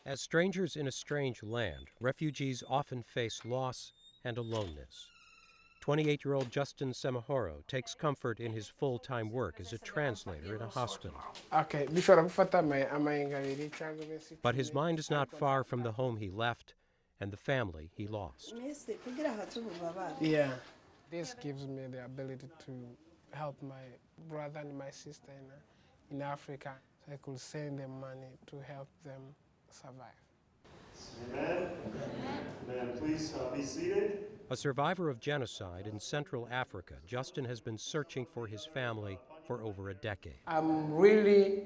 As strangers in a strange land, refugees often face loss and aloneness. 28-year-old Justin Semahoro takes comfort in his full-time work as a translator in a hospital. But his mind is not far from the home he left and the family he lost. Yeah, this gives me the ability to help my brother and my sister in Africa. So I could send them money to help them survive. Amen. Amen. Please be seated. A survivor of genocide in Central Africa, Justin has been searching for his family for over a decade. I'm really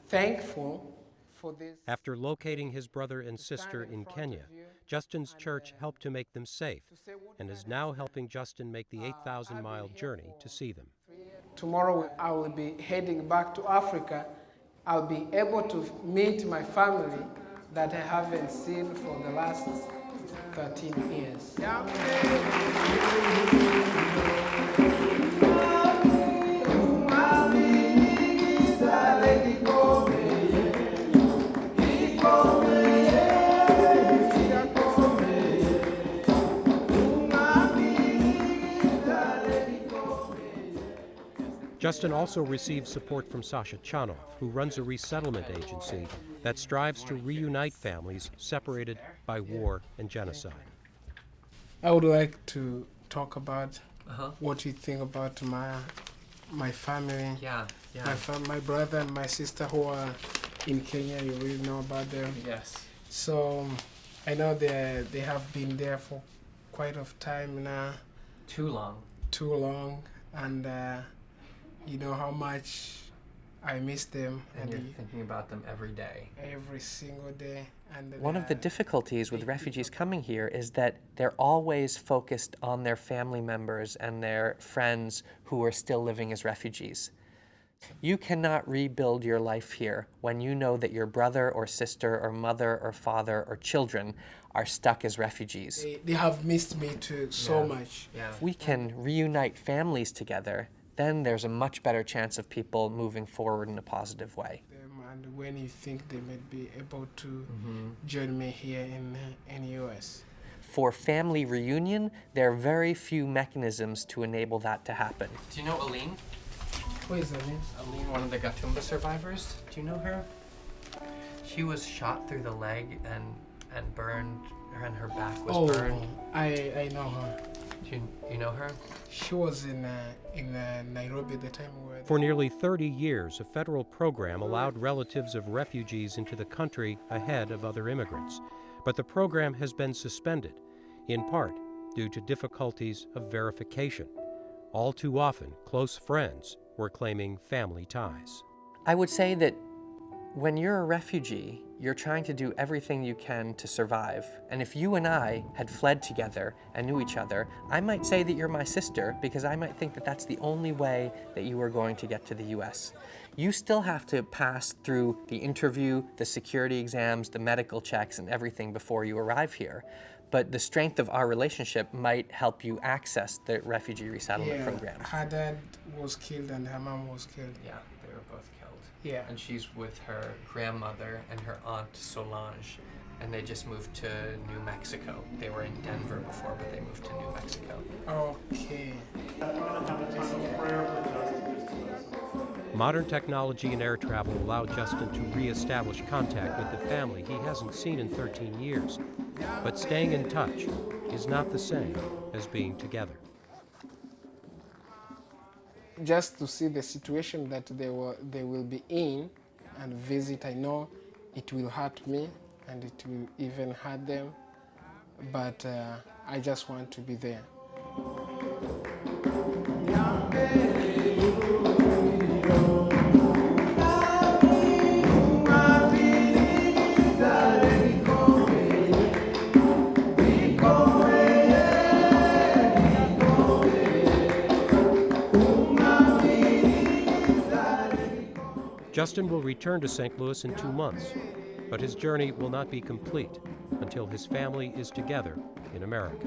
thankful for this. After locating his brother and sister in Kenya, Justin's church helped to make them safe and is now helping Justin make the 8,000-mile journey to see them. Tomorrow I will be heading back to Africa. I'll be able to meet my family that I haven't seen for the last 13 years. Justin also received support from Sasha Chanov, who runs a resettlement agency that strives to reunite families separated by war and genocide. I would like to talk about what you think about my family. Yeah. My brother and my sister who are in Kenya. You really know about them. Yes. So I know they have been there for quite a time now. Too long. Too long, and you know how much I miss them. And you're thinking about them every day. Every single day. And one of the difficulties with refugees coming here is that they're always focused on their family members and their friends who are still living as refugees. You cannot rebuild your life here when you know that your brother or sister or mother or father or children are stuck as refugees. They have missed me too so much. Yeah. If we can reunite families together, then there's a much better chance of people moving forward in a positive way. And when you think they might be able to join me here in the US. For family reunion, there are very few mechanisms to enable that to happen. Do you know Aline? Who is Aline? Aline, one of the Gatumba survivors. Do you know her? She was shot through the leg and burned, and her back was burned. I know her. Do you know her? She was in Nairobi at the time we were there. For nearly 30 years, a federal program allowed relatives of refugees into the country ahead of other immigrants. But the program has been suspended, in part due to difficulties of verification. All too often, close friends were claiming family ties. I would say that when you're a refugee, you're trying to do everything you can to survive. And if you and I had fled together and knew each other, I might say that you're my sister because I might think that that's the only way that you are going to get to the US. You still have to pass through the interview, the security exams, the medical checks, and everything before you arrive here. But the strength of our relationship might help you access the refugee resettlement program. Her dad was killed and her mom was killed. Yeah, they were both killed. Yeah. And she's with her grandmother and her aunt Solange, and they just moved to New Mexico. They were in Denver before, but they moved to New Mexico. Okay. Modern technology and air travel allowed Justin to re-establish contact with the family he hasn't seen in 13 years. But staying in touch is not the same as being together. Just to see the situation that they will be in and visit, I know it will hurt me and it will even hurt them, but I just want to be there. Justin will return to St. Louis in 2 months, but his journey will not be complete until his family is together in America.